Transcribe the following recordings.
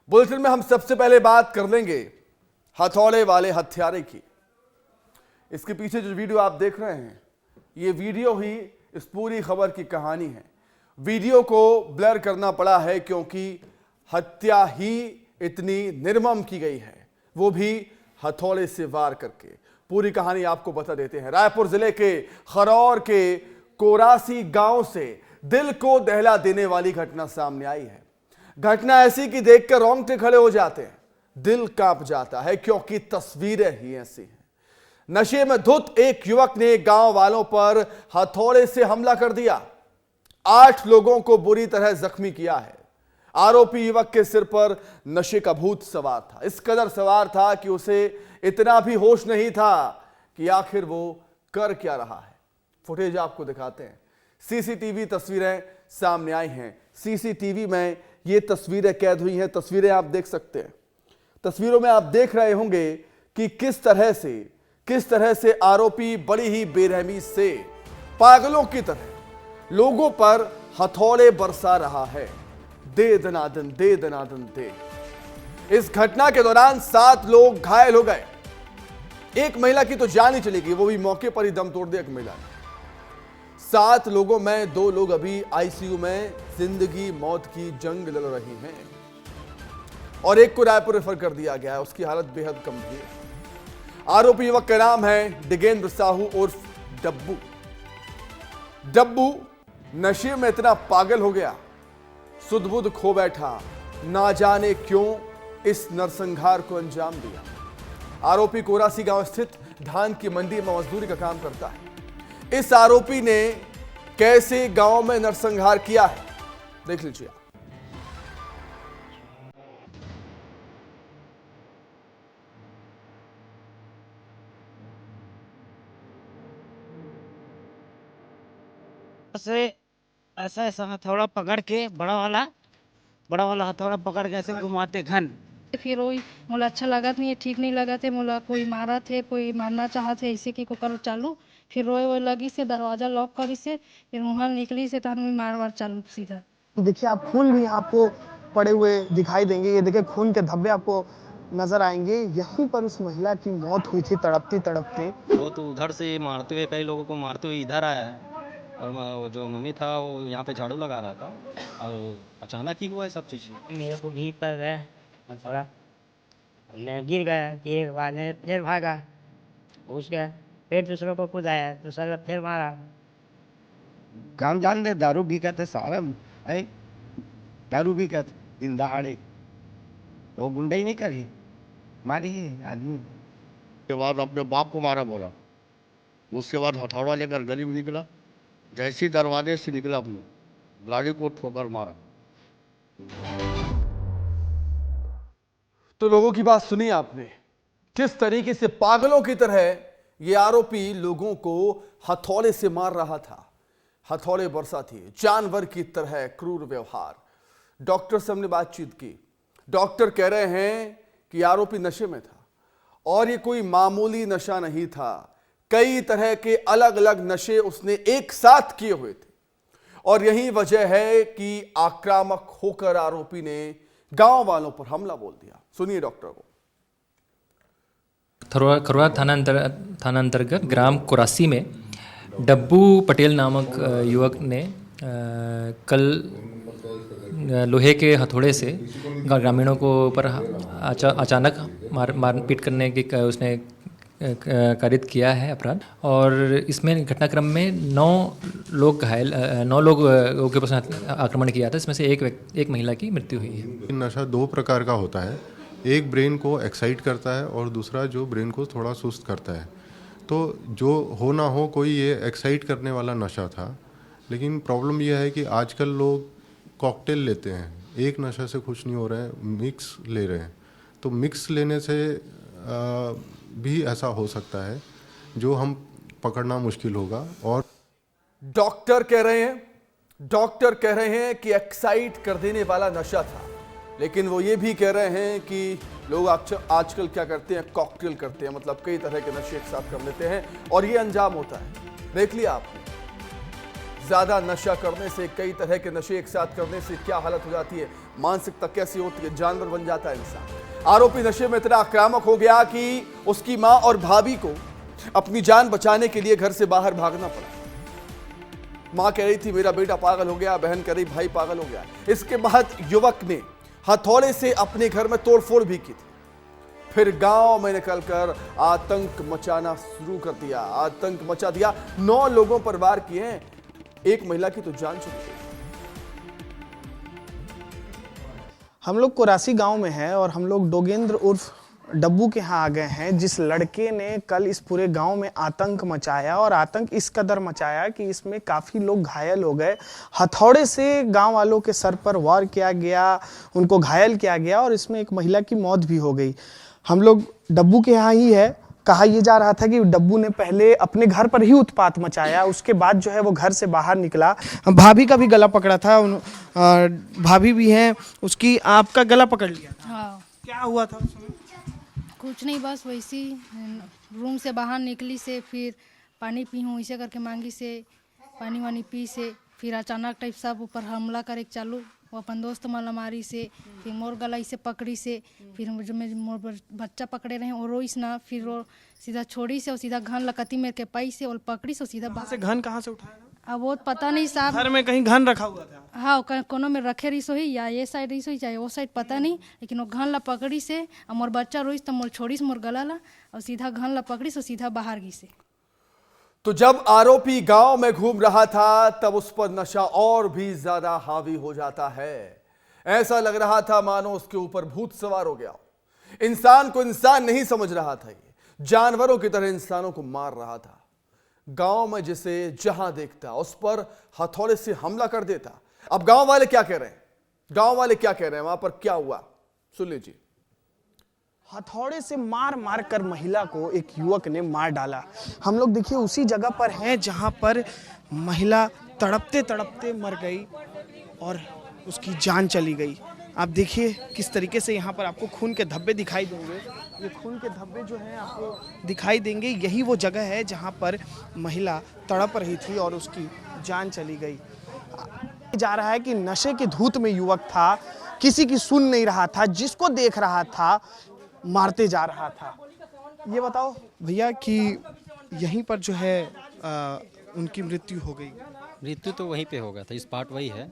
Bulletin में हम सबसे पहले बात कर लेंगे हथौड़े वाले हत्यारे की। इसके पीछे जो वीडियो आप देख रहे हैं, ये वीडियो ही इस पूरी खबर की कहानी है। वीडियो को ब्लर करना पड़ा है क्योंकि हत्या ही इतनी निर्मम की गई है, वो भी हथौड़े से वार करके। पूरी कहानी आपको बता देते हैं। रायपुर जिले के खरौर के कोरासी गांव से दिल को दहला देने वाली घटना सामने आई है। घटना ऐसी कि देखकर रोंगटे खड़े हो जाते हैं, दिल कांप जाता है क्योंकि तस्वीरें ही ऐसी हैं। नशे में धुत एक युवक ने गांव वालों पर हथौड़े से हमला कर दिया। 8 लोगों को बुरी तरह जख्मी किया है। आरोपी युवक के सिर पर नशे का भूत सवार था। इस कदर सवार था कि उसे इतना भी होश नहीं था कि आखिर वो कर क्या रहा है। फुटेज आपको दिखाते हैं। सीसीटीवी तस्वीरें सामने आई हैं। सीसीटीवी में ये तस्वीरें कैद हुई हैं। तस्वीरें आप देख सकते हैं। तस्वीरों में आप देख रहे होंगे कि किस तरह से आरोपी बड़ी ही बेरहमी से पागलों की तरह लोगों पर हथौड़े बरसा रहा है। दे दनादन दे दनादन दे। इस घटना के दौरान 7 लोग घायल हो गए। एक महिला की तो जान ही चली गई, वो भी मौके पर ही दम तोड़ दिया एक महिला ने। 7 लोगों में 2 लोग अभी आईसीयू में जिंदगी मौत की जंग लड़ रही हैं और एक को रायपुर रेफर कर दिया गया है। उसकी हालत बेहद गंभीर है। आरोपी युवक का नाम है डिगेंद्र साहू उर्फ डब्बू। डब्बू नशे में इतना पागल हो गया, सुध-बुध खो बैठा, ना जाने क्यों इस नरसंहार को अंजाम दिया। आरोपी कोरासी गांव स्थित धान की मंडी में मजदूरी का काम करता है। इस आरोपी ने कैसे गांव में नरसंहार किया है, देख लीजिए। से ऐसा ऐसा हथौड़ा पकड़ के बड़ा वाला हथौड़ा पकड़ के ऐसे घुमाते घन। फिर वही मोला अच्छा लगा नहीं, ठीक नहीं लगा थे। मोला कोई मारा थे, कोई मारना चाहते ऐसे कि कुकर चालू। फिर रोए लगी से दरवाजा लॉक करी से, फिर वहाँ निकली से तान में मार चालू सीधा। देखिए आप खून भी आपको पड़े हुए दिखाई देंगे। ये देखिए खून के धब्बे आपको नजर आएंगे। यहीं पर उस महिला की मौत हुई थी तड़पती तड़पते। वो तो उधर से मारते हुए, कई लोगों को मारते हुए इधर आया है और वो जो मम्मी था वो यहाँ पे झाड़ू लगा रहा था और अचानक ही हुआ है सब चीज़। मेरे को भी पर गया हथौड़ा, मैं गिर गया, गिरने के बाद में फिर भागा, घुस गया, फिर दूसरों को खुद आया, दूसरा फिर मारा। काम जान दे, दारू भी कहते सारा है, दारू भी कहते दिन दहाड़े। वो गुंडा ही नहीं करी, मारी है आदमी। के बाद अपने बाप को मारा बोला। उसके बाद हथौड़ा लेकर गली में निकला। जैसे ही दरवाजे से निकला अपने गाड़ी को ठोकर मारा। तो लोगों की बात सुनी आपने, किस तरीके से पागलों की तरह ये आरोपी लोगों को हथौड़े से मार रहा था। हथौड़े बरसा थी, जानवर की तरह क्रूर व्यवहार। डॉक्टर से हमने बातचीत की। डॉक्टर कह रहे हैं कि आरोपी नशे में था और ये कोई मामूली नशा नहीं था। कई तरह के अलग अलग नशे उसने एक साथ किए हुए थे और यही वजह है कि आक्रामक होकर आरोपी ने गांव वालों पर हमला बोल दिया। सुनिए डॉक्टर को। खरौरा थाना अंतर्गत ग्राम कोरासी में डब्बू पटेल नामक युवक ने कल लोहे के हथौड़े से ग्रामीणों को ऊपर अचानक मारपीट करने की उसने कारित किया है अपराध। और इसमें घटनाक्रम में 9 लोग के ऊपर आक्रमण किया था। इसमें से एक महिला की मृत्यु हुई है। नशा 2 प्रकार का होता है, एक ब्रेन को एक्साइट करता है और दूसरा जो ब्रेन को थोड़ा सुस्त करता है। तो जो हो ना हो कोई ये एक्साइट करने वाला नशा था, लेकिन प्रॉब्लम यह है कि आजकल लोग कॉकटेल लेते हैं। एक नशा से खुश नहीं हो रहे हैं, मिक्स ले रहे हैं। तो मिक्स लेने से भी ऐसा हो सकता है जो हम पकड़ना मुश्किल होगा। और डॉक्टर कह रहे हैं कि एक्साइट कर देने वाला नशा था, लेकिन वो ये भी कह रहे हैं कि लोग आजकल क्या करते हैं, कॉकटेल करते हैं, मतलब कई तरह के नशे एक साथ कर लेते हैं और ये अंजाम होता है। देख लिया आपने। ज्यादा नशा करने से, कई तरह के नशे एक साथ करने से क्या हालत हो जाती है, मानसिकता कैसी होती है, जानवर बन जाता है इंसान। आरोपी नशे में इतना आक्रामक हो गया कि उसकी मां और भाभी को अपनी जान बचाने के लिए घर से बाहर भागना पड़ा। मां कह रही थी मेरा बेटा पागल हो गया, बहन कह रही भाई पागल हो गया। इसके बाद युवक ने हथौड़े से अपने घर में तोड़फोड़ भी की थी। फिर गांव में निकलकर आतंक मचाना शुरू कर दिया, आतंक मचा दिया। 9 लोगों पर वार किए हैं, एक महिला की तो जान चली गई। हम लोग कोरासी गांव में हैं और हम लोग डोगेंद्र उर्फ डब्बू के यहाँ आ गए हैं, जिस लड़के ने कल इस पूरे गांव में आतंक मचाया। और आतंक इस कदर मचाया कि इसमें काफ़ी लोग घायल हो गए। हथौड़े से गांव वालों के सर पर वार किया गया, उनको घायल किया गया और इसमें एक महिला की मौत भी हो गई। हम लोग डब्बू के यहाँ ही है। कहा यह जा रहा था कि डब्बू ने पहले अपने घर पर ही उत्पात मचाया, उसके बाद जो है वो घर से बाहर निकला। भाभी का भी गला पकड़ा था, भाभी भी हैं उसकी, आपका गला पकड़ लिया था। हाँ, क्या हुआ था उस समय? कुछ नहीं, बस वैसी रूम से बाहर निकली से फिर पानी पी हूँ, ऐसे करके मांगी से पानी वानी पी से फिर अचानक टाइप सब ऊपर हमला करे चालू। वो अपन दोस्त मारामारी से फिर मोर गला इसे पकड़ी से, फिर जो मैं मोर बच्चा पकड़े रहे और रोइस ना, फिर वो सीधा छोड़ी से और सीधा घन लकती मेरे के पाई से और पकड़ी से सीधा से घन कहाँ से उठाया? अब वो पता नहीं साहब, घर में कहीं घन रखा हुआ था। हाँ, कोनो में रखे रही सोही या ये साइड रही सोही चाहे वो साइड पता नहीं, लेकिन वो घन ला पकड़ी से और मोर बच्चा रोइस तो मोर छोड़ी से मोर गला ला और सीधा घन ला पकड़ी से सीधा बाहर गई से। तो जब आरोपी गांव में घूम रहा था तब उस पर नशा और भी ज्यादा हावी हो जाता है। ऐसा लग रहा था मानो उसके ऊपर भूत सवार हो गया। इंसान को इंसान नहीं समझ रहा था, ये जानवरों की तरह इंसानों को मार रहा था। गांव में जिसे जहां देखता उस पर हथौड़े से हमला कर देता। अब गांव वाले क्या कह रहे हैं, गांव वाले क्या कह रहे हैं, वहां पर क्या हुआ सुन लीजिए। हथौड़े से मार मार कर महिला को एक युवक ने मार डाला। हम लोग देखिए उसी जगह पर हैं जहां पर महिला तड़पते तड़पते मर गई और उसकी जान चली गई। आप देखिए किस तरीके से यहाँ पर आपको खून के धब्बे दिखाई देंगे। ये खून के धब्बे जो हैं आपको दिखाई देंगे, यही वो जगह है जहाँ पर महिला तड़प रही थी और उसकी जान चली गई। जा रहा है कि नशे के धूत में युवक था, किसी की सुन नहीं रहा था, जिसको देख रहा था मारते जा रहा था। ये बताओ भैया कि यहीं पर जो है उनकी मृत्यु हो गई। मृत्यु तो वहीं पे हो गया था, स्पॉट वही है।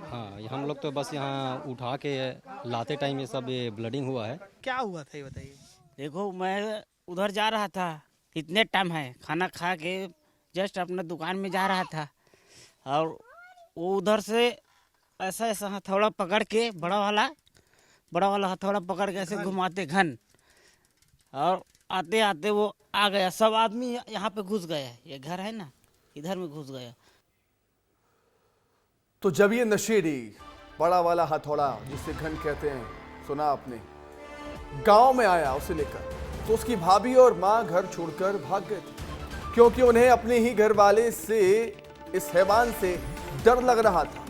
हाँ, हम लोग तो बस यहाँ उठा के लाते टाइम ये सब ये ब्लडिंग हुआ है। क्या हुआ था ये बताइए। देखो मैं उधर जा रहा था, इतने टाइम है खाना खा के जस्ट अपने दुकान में जा रहा था और वो उधर से ऐसा ऐसा हथौड़ा पकड़ के बड़ा वाला हथौड़ा पकड़ के ऐसे घुमाते घन, और आते आते वो आ गया। सब आदमी यहाँ पे घुस गया, ये घर है ना इधर में घुस गया। तो जब ये नशेड़ी बड़ा वाला हथौड़ा जिसे घन कहते हैं, सुना आपने, गांव में आया उसे लेकर, तो उसकी भाभी और मां घर छोड़कर भाग गए थे, क्योंकि उन्हें अपने ही घर वाले से, इस हैवान से डर लग रहा था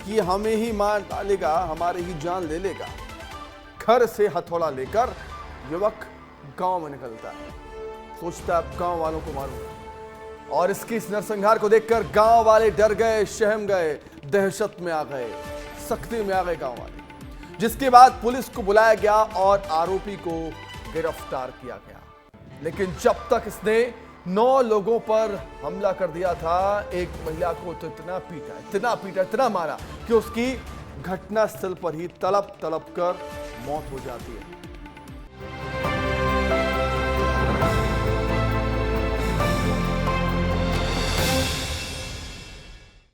कि हमें ही मार डालेगा, हमारे ही जान ले लेगा। घर से हथौड़ा लेकर युवक गांव में निकलता है, सोचता है गांव वालों को मारूंगा। और इसकी इस नरसंहार को देखकर गांव वाले डर गए, सहम गए, दहशत में आ गए, सख्ती में आ गए गांव वाले। जिसके बाद पुलिस को बुलाया गया और आरोपी को गिरफ्तार किया गया। लेकिन जब तक इसने 9 लोगों पर हमला कर दिया था, एक महिला को तो इतना पीटा, इतना मारा कि उसकी घटनास्थल पर ही तड़प कर मौत हो जाती है।